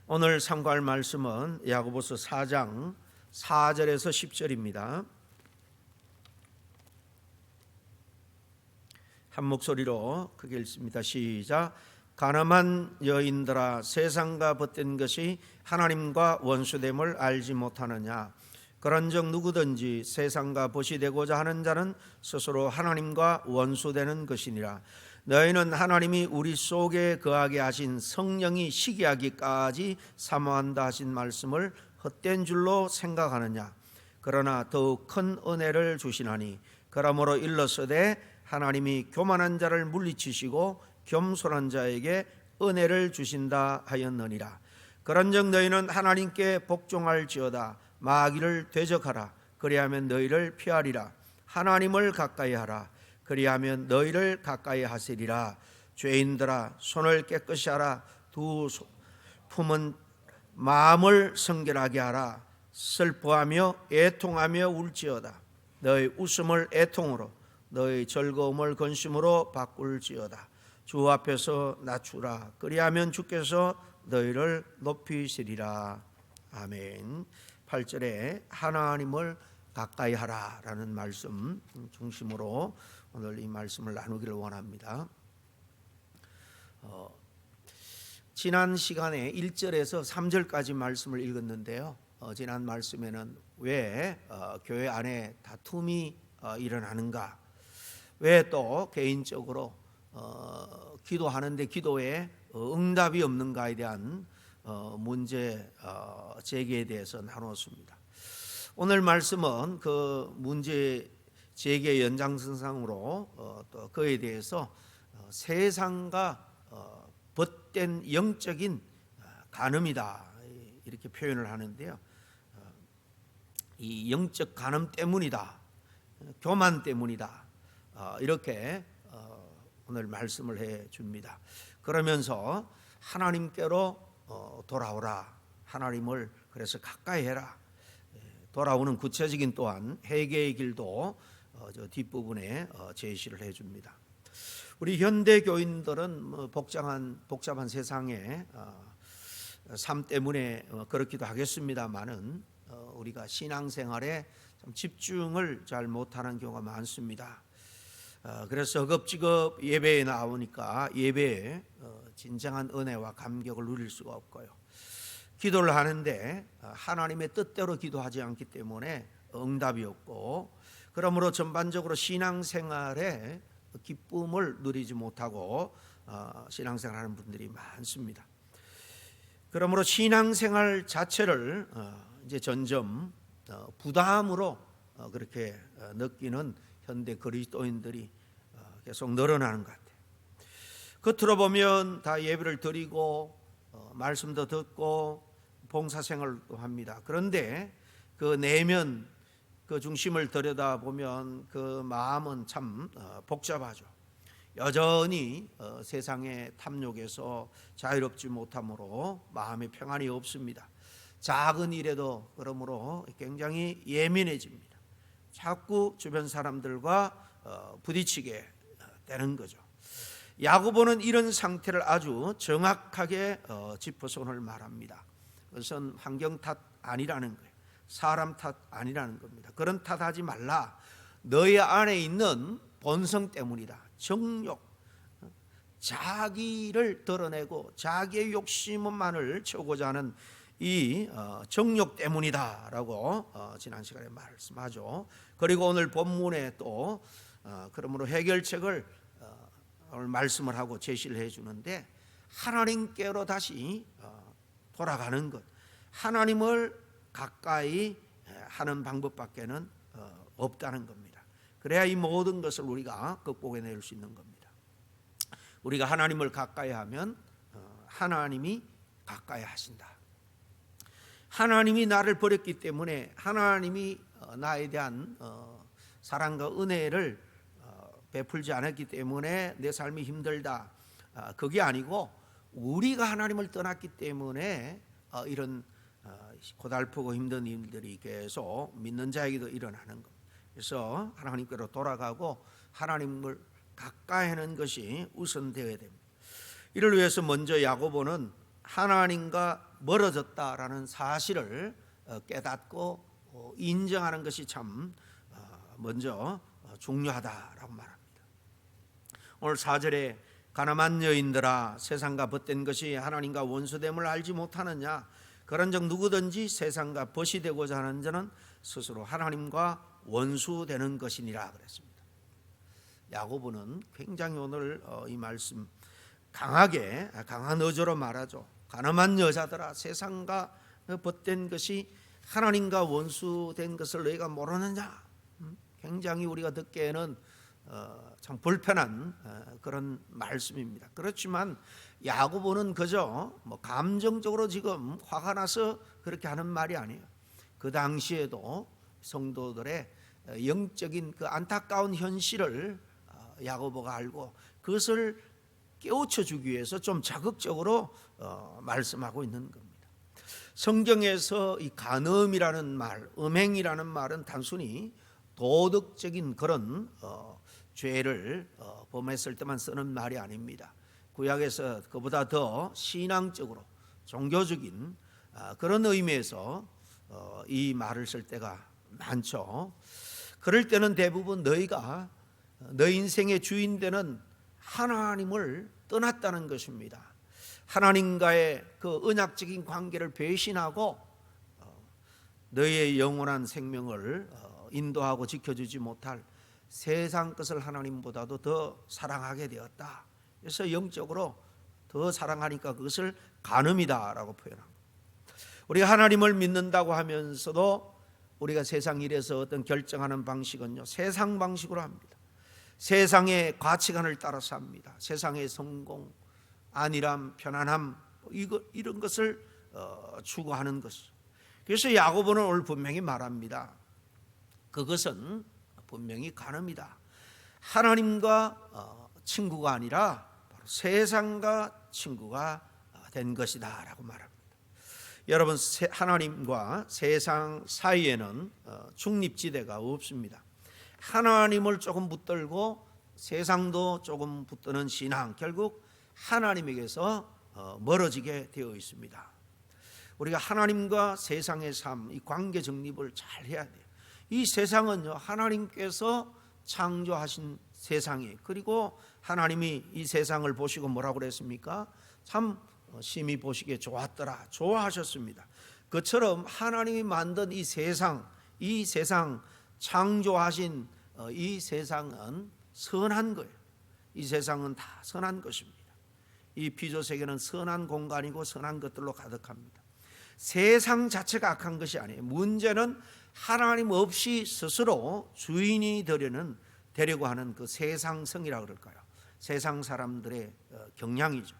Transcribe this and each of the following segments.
오늘 참고할 말씀은 야고보서 4장 4절에서 10절입니다. 한 목소리로 크게 읽습니다. 시작. 가늠한 여인들아, 세상과 벗된 것이 하나님과 원수됨을 알지 못하느냐? 그런즉 누구든지 세상과 벗이 되고자 하는 자는 스스로 하나님과 원수되는 것이니라. 너희는 하나님이 우리 속에 거하게 하신 성령이 시기하기까지 사모한다 하신 말씀을 헛된 줄로 생각하느냐? 그러나 더욱 큰 은혜를 주시나니 그러므로 일렀으되 하나님이 교만한 자를 물리치시고 겸손한 자에게 은혜를 주신다 하였느니라. 그런즉 너희는 하나님께 복종할지어다. 마귀를 대적하라. 그리하면 너희를 피하리라. 하나님을 가까이 하라. 그리하면 너희를 가까이 하시리라. 죄인들아, 손을 깨끗이 하라. 두 품은 마음을 성결하게 하라. 슬퍼하며 애통하며 울지어다. 너희 웃음을 애통으로, 너희 즐거움을 근심으로 바꿀지어다. 주 앞에서 낮추라. 그리하면 주께서 너희를 높이시리라. 아멘. 8절에 하나님을 가까이 하라라는 말씀 중심으로 오늘 이 말씀을 나누기를 원합니다. 지난 시간에 1절에서 3절까지 말씀을 읽었는데요. 지난 말씀에는 왜 교회 안에 다툼이 일어나는가, 왜 또 개인적으로 기도하는데 기도에 응답이 없는가에 대한 문제 제기에 대해서 나눴습니다. 오늘 말씀은 그 문제 제기의 연장선상으로 또 그에 대해서 세상과 벗된 영적인 간음이다 이렇게 표현을 하는데요. 이 영적 간음 때문이다, 교만 때문이다, 이렇게 오늘 말씀을 해 줍니다. 그러면서 하나님께로 돌아오라, 하나님을 그래서 가까이 해라, 돌아오는 구체적인 또한 회개의 길도 저 뒷부분에 제시를 해 줍니다. 우리 현대 교인들은 복잡한 세상에 삶 때문에 그렇기도 하겠습니다만은 우리가 신앙생활에 참 집중을 잘 못하는 경우가 많습니다. 그래서 허겁지겁 예배에 나오니까 예배에 진정한 은혜와 감격을 누릴 수가 없고요. 기도를 하는데 하나님의 뜻대로 기도하지 않기 때문에 응답이 없고, 그러므로 전반적으로 신앙생활에 기쁨을 누리지 못하고 신앙생활하는 분들이 많습니다. 그러므로 신앙생활 자체를 이제 점점 부담으로 그렇게 느끼는 현대 그리스도인들이 계속 늘어나는 것 같아요. 겉으로 보면 다 예배를 드리고 말씀도 듣고 봉사생활도 합니다. 그런데 그 내면 그 중심을 들여다보면 그 마음은 참 복잡하죠. 여전히 세상의 탐욕에서 자유롭지 못함으로 마음의 평안이 없습니다. 작은 일에도 그러므로 굉장히 예민해집니다. 자꾸 주변 사람들과 부딪히게 되는 거죠. 야고보는 이런 상태를 아주 정확하게 짚어서 오늘 말합니다. 그것은 환경 탓 아니라는 거예요. 사람 탓 아니라는 겁니다. 그런 탓하지 말라. 너희 안에 있는 본성 때문이다. 정욕, 자기를 드러내고 자기의 욕심만을 채우고자 하는 이 정욕 때문이다 라고 지난 시간에 말씀하죠. 그리고 오늘 본문에 또 그러므로 해결책을 오늘 말씀을 하고 제시를 해주는데, 하나님께로 다시 돌아가는 것, 하나님을 가까이 하는 방법밖에는 없다는 겁니다. 그래야 이 모든 것을 우리가 극복해낼 수 있는 겁니다. 우리가 하나님을 가까이 하면 하나님이 가까이 하신다. 하나님이 나를 버렸기 때문에, 하나님이 나에 대한 사랑과 은혜를 베풀지 않았기 때문에 내 삶이 힘들다, 그게 아니고 우리가 하나님을 떠났기 때문에 이런 고달프고 힘든 일들이 계속 믿는 자에게도 일어나는 것. 그래서 하나님께로 돌아가고 하나님을 가까이 하는 것이 우선되어야 됩니다. 이를 위해서 먼저 야고보는 하나님과 멀어졌다라는 사실을 깨닫고 인정하는 것이 참 먼저 중요하다라고 말합니다. 오늘 4절에 가늠한 여인들아 세상과 벗된 것이 하나님과 원수됨을 알지 못하느냐, 그런즉 누구든지 세상과 벗이 되고자 하는 자는 스스로 하나님과 원수되는 것이니라 그랬습니다. 야고보는 굉장히 오늘 이 말씀 강한 어조로 말하죠. 가늠한 여자들아 세상과 벗된 것이 하나님과 원수된 것을 너희가 모르느냐. 굉장히 우리가 듣기에는 참 불편한 그런 말씀입니다. 그렇지만 야고보는 그저 감정적으로 지금 화가 나서 그렇게 하는 말이 아니에요. 그 당시에도 성도들의 영적인 그 안타까운 현실을 야고보가 알고 그것을 깨우쳐 주기 위해서 좀 자극적으로 말씀하고 있는 겁니다. 성경에서 이 간음이라는 말, 음행이라는 말은 단순히 도덕적인 그런 죄를 범했을 때만 쓰는 말이 아닙니다. 구약에서 그보다 더 신앙적으로 종교적인 그런 의미에서 이 말을 쓸 때가 많죠. 그럴 때는 대부분 너희가 너희 인생의 주인 되는 하나님을 떠났다는 것입니다. 하나님과의 그 언약적인 관계를 배신하고 너희의 영원한 생명을 인도하고 지켜주지 못할 세상 것을 하나님보다도 더 사랑하게 되었다. 그래서 영적으로 더 사랑하니까 그것을 간음이다라고 표현합니다. 우리가 하나님을 믿는다고 하면서도 우리가 세상 일에서 어떤 결정하는 방식은요, 세상 방식으로 합니다. 세상의 가치관을 따라서 합니다. 세상의 성공, 안일함, 편안함 이런 것을 추구하는 것이죠. 그래서 야고보는 오늘 분명히 말합니다. 그것은 분명히 간음이다. 하나님과 친구가 아니라 바로 세상과 친구가 된 것이다 라고 말합니다. 여러분, 하나님과 세상 사이에는 중립지대가 없습니다. 하나님을 조금 붙들고 세상도 조금 붙드는 신앙, 결국 하나님에게서 멀어지게 되어 있습니다. 우리가 하나님과 세상의 삶, 이 관계 정립을 잘 해야 돼요. 이 세상은요, 하나님께서 창조하신 세상이, 그리고 하나님이 이 세상을 보시고 뭐라고 그랬습니까? 참 심히 보시기에 좋았더라, 좋아하셨습니다. 그처럼 하나님이 만든 이 세상 창조하신 이 세상은 선한 거예요. 이 세상은 다 선한 것입니다. 이 피조세계는 선한 공간이고 선한 것들로 가득합니다. 세상 자체가 악한 것이 아니에요. 문제는 하나님 없이 스스로 주인이 되려고 하는 그 세상성이라 그럴까요? 세상 사람들의 경향이죠.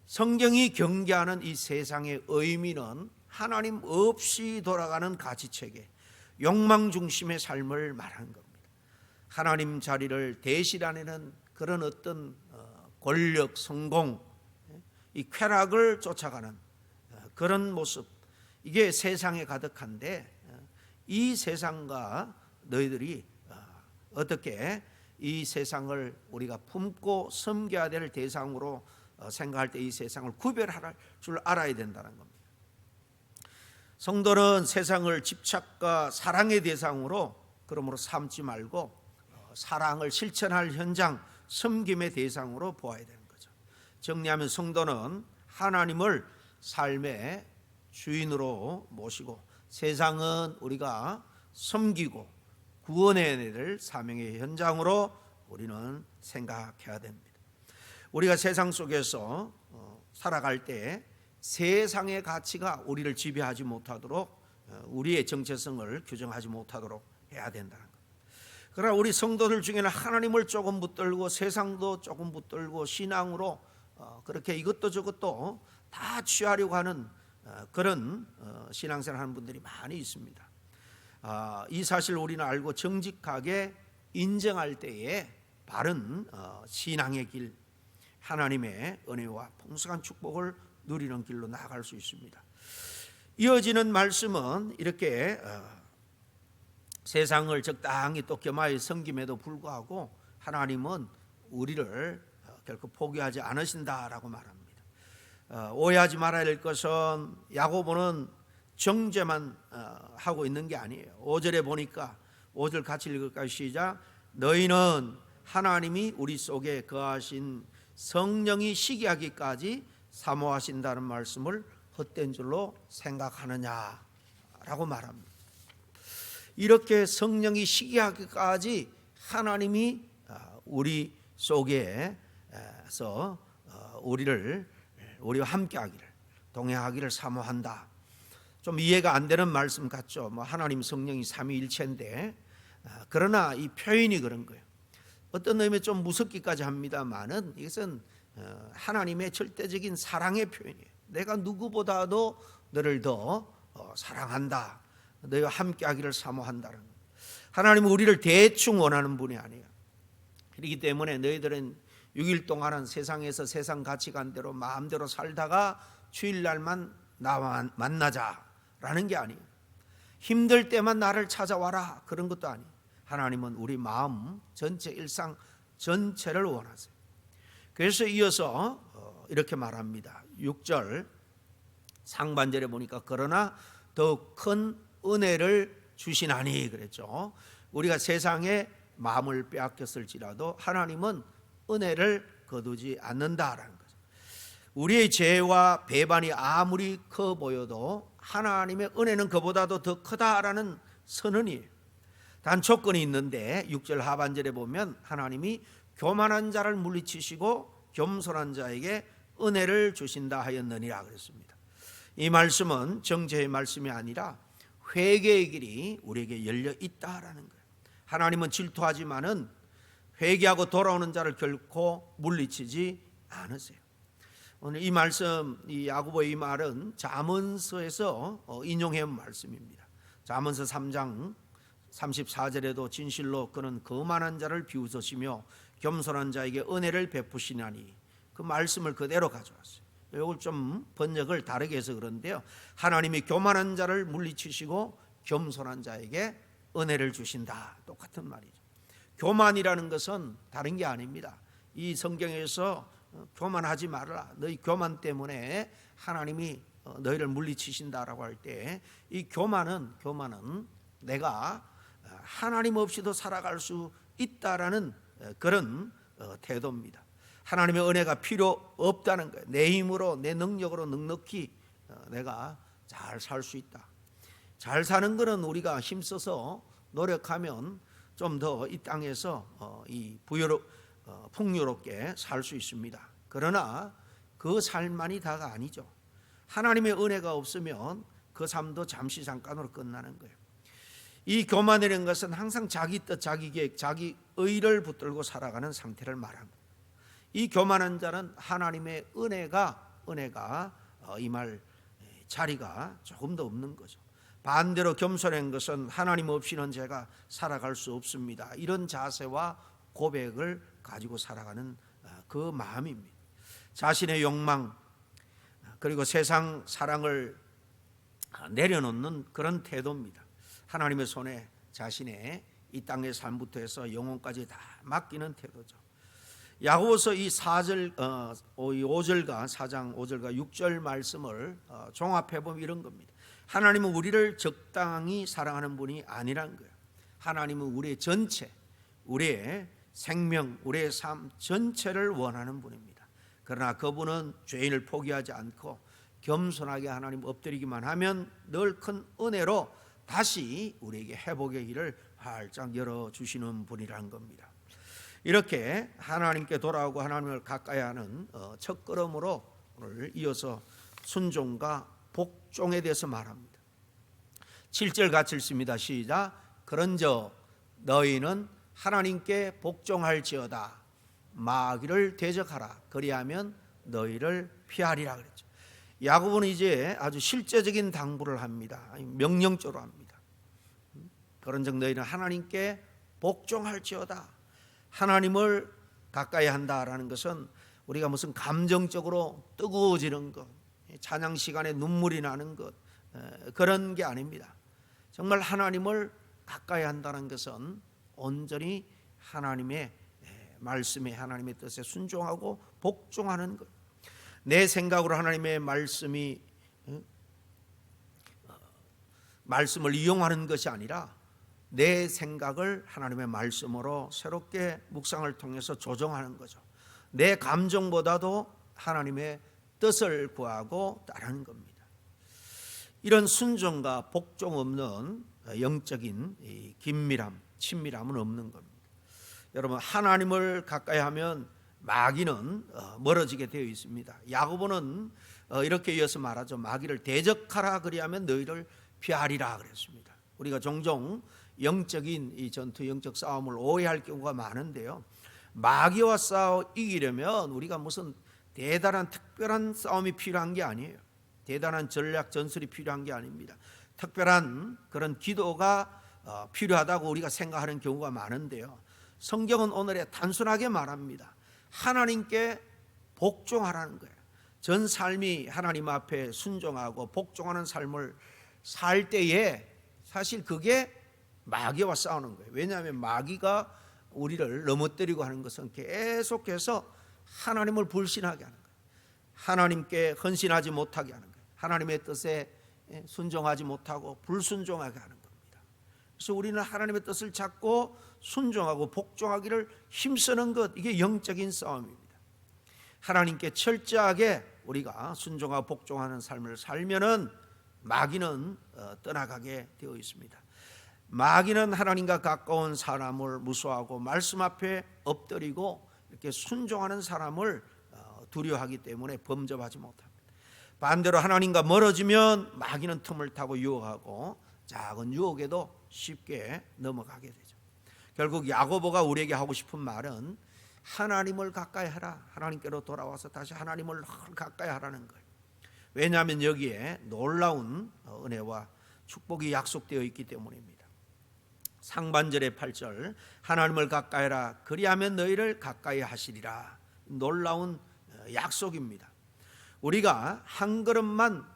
성경이 경계하는 이 세상의 의미는 하나님 없이 돌아가는 가치체계, 욕망 중심의 삶을 말하는 겁니다. 하나님 자리를 대신하는 그런 어떤 권력, 성공, 이 쾌락을 쫓아가는 그런 모습, 이게 세상에 가득한데 이 세상과 너희들이 어떻게 이 세상을 우리가 품고 섬겨야 될 대상으로 생각할 때 이 세상을 구별할 줄 알아야 된다는 겁니다. 성도는 세상을 집착과 사랑의 대상으로 그러므로 삼지 말고 사랑을 실천할 현장, 섬김의 대상으로 보아야 되는 거죠. 정리하면 성도는 하나님을 삶의 주인으로 모시고 세상은 우리가 섬기고 구원해야 될 사명의 현장으로 우리는 생각해야 됩니다. 우리가 세상 속에서 살아갈 때 세상의 가치가 우리를 지배하지 못하도록, 우리의 정체성을 규정하지 못하도록 해야 된다는 것. 그러나 우리 성도들 중에는 하나님을 조금 붙들고 세상도 조금 붙들고 신앙으로 그렇게 이것도 저것도 다 취하려고 하는 그런 신앙생활 하는 분들이 많이 있습니다. 이 사실을 우리는 알고 정직하게 인정할 때에 바른 신앙의 길, 하나님의 은혜와 풍성한 축복을 누리는 길로 나아갈 수 있습니다. 이어지는 말씀은 이렇게 세상을 적당히 또 겸하여 섬김에도 불구하고 하나님은 우리를 결코 포기하지 않으신다라고 말합니다. 오해하지 말아야 할 것은 야고보는 정죄만 하고 있는 게 아니에요. 5절에 보니까 5절 같이 읽을까요? 시작. 너희는 하나님이 우리 속에 거하신 성령이 시기하기까지 사모하신다는 말씀을 헛된 줄로 생각하느냐라고 말합니다. 이렇게 성령이 시기하기까지 하나님이 우리 속에서 우리와 함께하기를, 동행하기를 사모한다. 좀 이해가 안 되는 말씀 같죠. 하나님 성령이 삼위일체인데, 그러나 이 표현이 그런 거예요. 어떤 의미에 좀 무섭기까지 합니다만은 이것은 하나님의 절대적인 사랑의 표현이에요. 내가 누구보다도 너를 더 사랑한다. 너희와 함께하기를 사모한다는 거예요. 하나님은 우리를 대충 원하는 분이 아니에요. 그렇기 때문에 너희들은 6일 동안은 세상에서 세상 가치관대로 마음대로 살다가 주일날만 나와 만나자라는 게 아니에요. 힘들 때만 나를 찾아와라 그런 것도 아니에요. 하나님은 우리 마음 전체, 일상 전체를 원하세요. 그래서 이어서 이렇게 말합니다. 6절 상반절에 보니까 그러나 더 큰 은혜를 주시나니 그랬죠. 우리가 세상에 마음을 빼앗겼을지라도 하나님은 은혜를 거두지 않는다라는 거죠. 우리의 죄와 배반이 아무리 커 보여도 하나님의 은혜는 그보다도 더 크다라는 선언이에요. 단 조건이 있는데 6절 하반절에 보면 하나님이 교만한 자를 물리치시고 겸손한 자에게 은혜를 주신다 하였느니라 그랬습니다. 이 말씀은 정죄의 말씀이 아니라 회개의 길이 우리에게 열려 있다라는 거예요. 하나님은 질투하지만은 회개하고 돌아오는 자를 결코 물리치지 않으세요. 오늘 이 말씀, 이 야고보의 이 말은 잠언서에서 인용해 온 말씀입니다. 잠언서 3장 34절에도 진실로 그는 거만한 자를 비웃으시며 겸손한 자에게 은혜를 베푸시나니 그 말씀을 그대로 가져왔어요. 이걸 좀 번역을 다르게 해서 그런데요, 하나님이 교만한 자를 물리치시고 겸손한 자에게 은혜를 주신다, 똑같은 말이죠. 교만이라는 것은 다른 게 아닙니다. 이 성경에서 교만하지 말라, 너희 교만 때문에 하나님이 너희를 물리치신다라고 할 때 이 교만은 내가 하나님 없이도 살아갈 수 있다라는 그런 태도입니다. 하나님의 은혜가 필요 없다는 거예요. 내 힘으로, 내 능력으로 넉넉히 내가 잘 살 수 있다. 잘 사는 것은 우리가 힘써서 노력하면 좀 더 이 땅에서 풍요롭게 살 수 있습니다. 그러나 그 삶만이 다가 아니죠. 하나님의 은혜가 없으면 그 삶도 잠시 잠깐으로 끝나는 거예요. 이 교만이라는 것은 항상 자기 뜻, 자기 계획, 자기 의를 붙들고 살아가는 상태를 말합니다. 이 교만한 자는 하나님의 은혜가 임할 자리가 조금 더 없는 거죠. 반대로 겸손한 것은 하나님 없이는 제가 살아갈 수 없습니다. 이런 자세와 고백을 가지고 살아가는 그 마음입니다. 자신의 욕망 그리고 세상 사랑을 내려놓는 그런 태도입니다. 하나님의 손에 자신의 이 땅의 삶부터 해서 영혼까지 다 맡기는 태도죠. 야고보서 이 5절과 4장 5절과 6절 말씀을 종합해 보면 이런 겁니다. 하나님은 우리를 적당히 사랑하는 분이 아니란 거예요. 하나님은 우리의 전체, 우리의 생명, 우리의 삶 전체를 원하는 분입니다. 그러나 그분은 죄인을 포기하지 않고 겸손하게 하나님 엎드리기만 하면 늘 큰 은혜로 다시 우리에게 회복의 길을 활짝 열어주시는 분이라는 겁니다. 이렇게 하나님께 돌아오고 하나님을 가까이 하는 첫걸음으로 오늘 이어서 순종과 복종에 대해서 말합니다. 7절 같이 읽습니다. 시작. 그런저 너희는 하나님께 복종할지어다. 마귀를 대적하라. 그리하면 너희를 피하리라 그랬죠. 야고보는 이제 아주 실제적인 당부를 합니다. 명령적으로 합니다. 그런즉 너희는 하나님께 복종할지어다. 하나님을 가까이 한다라는 것은 우리가 무슨 감정적으로 뜨거워지는 것, 찬양 시간에 눈물이 나는 것, 그런 게 아닙니다. 정말 하나님을 가까이 한다는 것은 온전히 하나님의 말씀에, 하나님의 뜻에 순종하고 복종하는 것. 내 생각으로 하나님의 말씀을 이용하는 것이 아니라 내 생각을 하나님의 말씀으로 새롭게 묵상을 통해서 조정하는 거죠. 내 감정보다도 하나님의 뜻을 구하고 따르는 겁니다. 이런 순종과 복종 없는 영적인 긴밀함, 친밀함은 없는 겁니다. 여러분, 하나님을 가까이 하면 마귀는 멀어지게 되어 있습니다. 야고보는 이렇게 이어서 말하죠. 마귀를 대적하라 그리하면 너희를 피하리라 그랬습니다. 우리가 종종 영적인 이 전투, 영적 싸움을 오해할 경우가 많은데요. 마귀와 싸워 이기려면 우리가 무슨 대단한 특별한 싸움이 필요한 게 아니에요. 대단한 전략 전술이 필요한 게 아닙니다. 특별한 그런 기도가 필요하다고 우리가 생각하는 경우가 많은데요. 성경은 오늘에 단순하게 말합니다. 하나님께 복종하라는 거예요. 전 삶이 하나님 앞에 순종하고 복종하는 삶을 살 때에 사실 그게 마귀와 싸우는 거예요. 왜냐하면 마귀가 우리를 넘어뜨리고 하는 것은 계속해서 하나님을 불신하게 하는 거예요. 하나님께 헌신하지 못하게 하는 거예요. 하나님의 뜻에 순종하지 못하고 불순종하게 하는 겁니다. 그래서 우리는 하나님의 뜻을 찾고 순종하고 복종하기를 힘쓰는 것, 이게 영적인 싸움입니다. 하나님께 철저하게 우리가 순종하고 복종하는 삶을 살면은 마귀는 떠나가게 되어 있습니다. 마귀는 하나님과 가까운 사람을 무서워하고 말씀 앞에 엎드리고 이렇게 순종하는 사람을 두려워하기 때문에 범접하지 못합니다. 반대로 하나님과 멀어지면 마귀는 틈을 타고 유혹하고 작은 유혹에도 쉽게 넘어가게 되죠. 결국 야고보가 우리에게 하고 싶은 말은 하나님을 가까이 하라. 하나님께로 돌아와서 다시 하나님을 가까이 하라는 거예요. 왜냐하면 여기에 놀라운 은혜와 축복이 약속되어 있기 때문입니다. 상반절의 8절, 하나님을 가까이 하라 그리하면 너희를 가까이 하시리라. 놀라운 약속입니다. 우리가 한 걸음만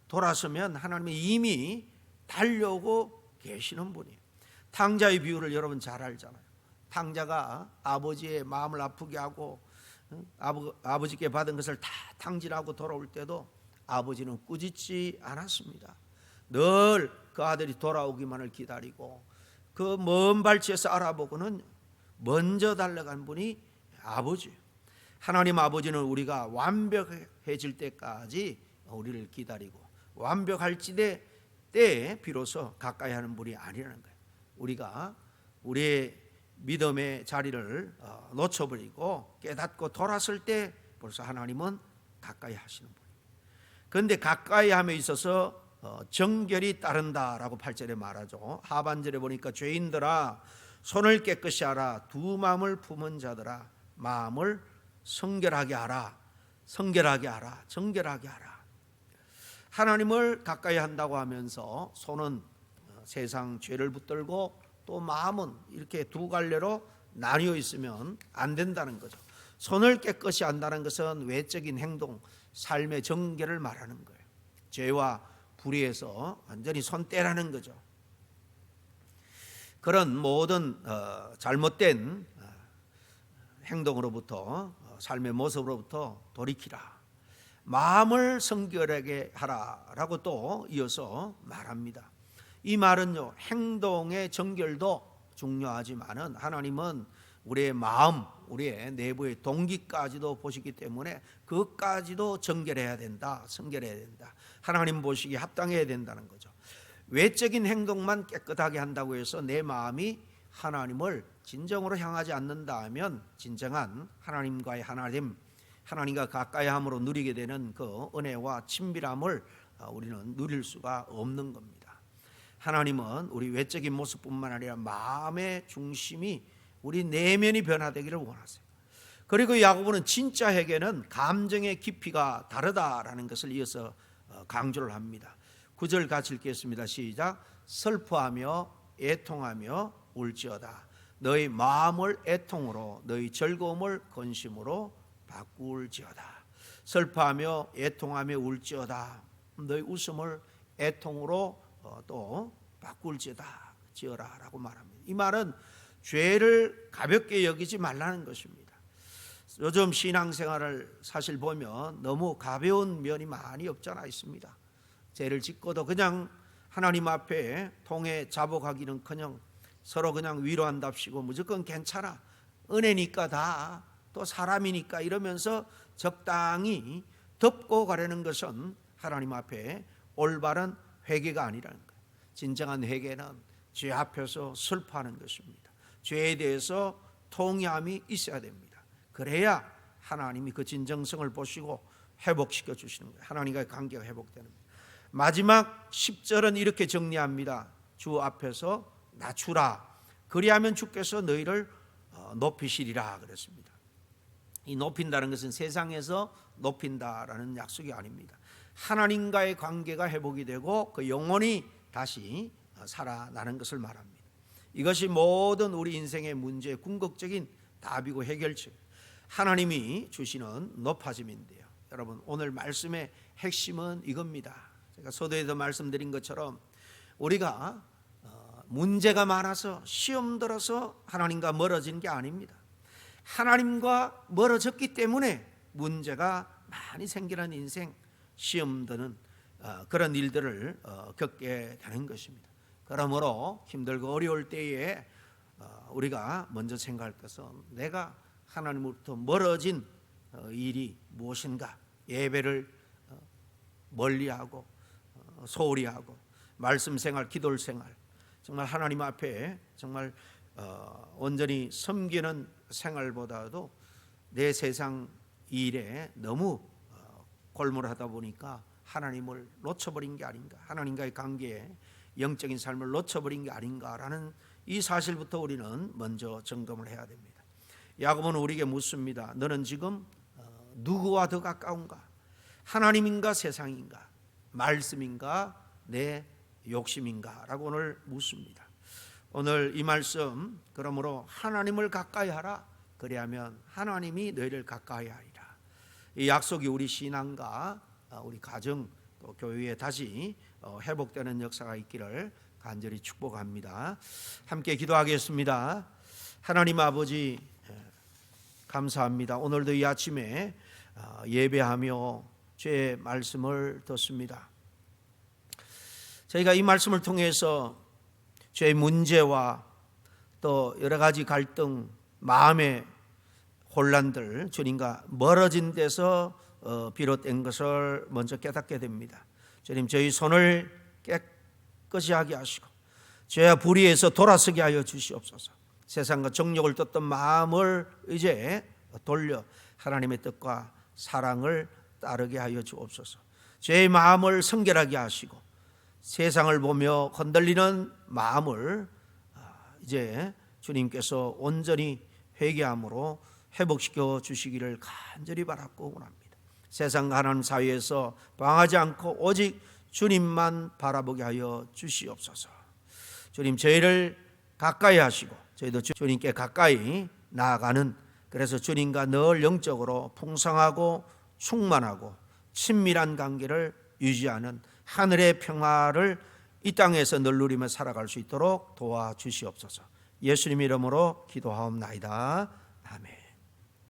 돌아서면 하나님이 이미 달려오고 계시는 분이에요. 탕자의 비유를 여러분 잘 알잖아요. 탕자가 아버지의 마음을 아프게 하고 아버지께 받은 것을 다 탕진하고 돌아올 때도 아버지는 꾸짖지 않았습니다. 늘 그 아들이 돌아오기만을 기다리고 그 먼 발치에서 알아보고는 먼저 달려간 분이 아버지예요. 하나님 아버지는 우리가 완벽해질 때까지 우리를 기다리고 완벽할 때에 비로소 가까이 하는 분이 아니라는 거예요. 우리가 우리의 믿음의 자리를 놓쳐버리고 깨닫고 돌았을 때 벌써 하나님은 가까이 하시는 분이에요. 그런데 가까이 함에 있어서 정결이 따른다라고 8절에 말하죠. 하반절에 보니까 죄인들아 손을 깨끗이 하라. 두 마음을 품은 자들아 마음을 성결하게 하라. 성결하게 하라. 정결하게 하라. 하나님을 가까이 한다고 하면서 손은 세상 죄를 붙들고 또 마음은 이렇게 두 갈래로 나뉘어 있으면 안 된다는 거죠. 손을 깨끗이 한다는 것은 외적인 행동, 삶의 정결을 말하는 거예요. 죄와 불의에서 완전히 손 떼라는 거죠. 그런 모든 잘못된 행동으로부터 삶의 모습으로부터 돌이키라. 마음을 성결하게 하라라고 또 이어서 말합니다. 이 말은요, 행동의 정결도 중요하지만은 하나님은 우리의 마음, 우리의 내부의 동기까지도 보시기 때문에 그것까지도 정결해야 된다, 성결해야 된다. 하나님 보시기에 합당해야 된다는 거죠. 외적인 행동만 깨끗하게 한다고 해서 내 마음이 하나님을 진정으로 향하지 않는다 하면 진정한 하나님과의 하나님과 가까이 함으로 누리게 되는 그 은혜와 친밀함을 우리는 누릴 수가 없는 겁니다. 하나님은 우리 외적인 모습뿐만 아니라 마음의 중심이 우리 내면이 변화되기를 원하세요. 그리고 야고보는 진짜 회개는 감정의 깊이가 다르다라는 것을 이어서 강조를 합니다. 9절 같이 읽겠습니다. 시작. 슬퍼하며 애통하며 울지어다. 너희 마음을 애통으로 너희 즐거움을 근심으로 바꿀지어다. 슬퍼하며 애통하며 울지어다. 너희 웃음을 애통으로 또 바꿀지어다라고 말합니다. 이 말은 죄를 가볍게 여기지 말라는 것입니다. 요즘 신앙생활을 사실 보면 너무 가벼운 면이 많이 없잖아 있습니다. 죄를 짓고도 그냥 하나님 앞에 통해 자복하기는커녕 서로 그냥 위로한답시고 무조건 괜찮아, 은혜니까 다, 또 사람이니까 이러면서 적당히 덮고 가려는 것은 하나님 앞에 올바른 회개가 아니라는 거예요. 진정한 회개는 죄 앞에서 슬퍼하는 것입니다. 죄에 대해서 통회함이 있어야 됩니다. 그래야 하나님이 그 진정성을 보시고 회복시켜 주시는 거예요. 하나님과의 관계가 회복되는 거예요. 마지막 10절은 이렇게 정리합니다. 주 앞에서 낮추라. 그리하면 주께서 너희를 높이시리라 그랬습니다. 이 높인다는 것은 세상에서 높인다라는 약속이 아닙니다. 하나님과의 관계가 회복이 되고 그 영혼이 다시 살아나는 것을 말합니다. 이것이 모든 우리 인생의 문제의 궁극적인 답이고 해결책, 하나님이 주시는 높아짐인데요. 여러분, 오늘 말씀의 핵심은 이겁니다. 제가 서두에도 말씀드린 것처럼 우리가 문제가 많아서 시험 들어서 하나님과 멀어진 게 아닙니다. 하나님과 멀어졌기 때문에 문제가 많이 생기는 인생, 시험 드는 그런 일들을 겪게 되는 것입니다. 그러므로 힘들고 어려울 때에 우리가 먼저 생각할 것은 내가 하나님으로부터 멀어진 일이 무엇인가. 예배를 멀리하고 소홀히 하고 말씀 생활, 기도 생활, 정말 하나님 앞에 정말 온전히 섬기는 생활보다도 내 세상 일에 너무 골몰하다 보니까 하나님을 놓쳐버린 게 아닌가, 하나님과의 관계에 영적인 삶을 놓쳐버린 게 아닌가라는 이 사실부터 우리는 먼저 점검을 해야 됩니다. 야고보는 우리에게 묻습니다. 너는 지금 누구와 더 가까운가? 하나님인가 세상인가? 말씀인가 내 욕심인가? 라고 오늘 묻습니다. 오늘 이 말씀, 그러므로 하나님을 가까이 하라. 그리하면 하나님이 너희를 가까이 하리라. 이 약속이 우리 신앙과 우리 가정 또 교회에 다시 회복되는 역사가 있기를 간절히 축복합니다. 함께 기도하겠습니다. 하나님 아버지, 감사합니다. 오늘도 이 아침에 예배하며 주의 말씀을 듣습니다. 저희가 이 말씀을 통해서 죄의 문제와 또 여러 가지 갈등, 마음의 혼란들, 주님과 멀어진 데서 비롯된 것을 먼저 깨닫게 됩니다. 주님, 저희 손을 깨끗이 하게 하시고 죄와 불의에서 돌아서게 하여 주시옵소서. 세상과 정욕을 떴던 마음을 이제 돌려 하나님의 뜻과 사랑을 따르게 하여 주옵소서. 죄의 마음을 성결하게 하시고 세상을 보며 건들리는 마음을 이제 주님께서 온전히 회개함으로 회복시켜 주시기를 간절히 바라고 원합니다. 세상 가난한 사회에서 방하지 않고 오직 주님만 바라보게 하여 주시옵소서. 주님, 저희를 가까이 하시고 저희도 주님께 가까이 나아가는, 그래서 주님과 늘 영적으로 풍성하고 충만하고 친밀한 관계를 유지하는 하늘의 평화를 이 땅에서 늘 누리며 살아갈 수 있도록 도와주시옵소서. 예수님 이름으로 기도하옵나이다. 아멘.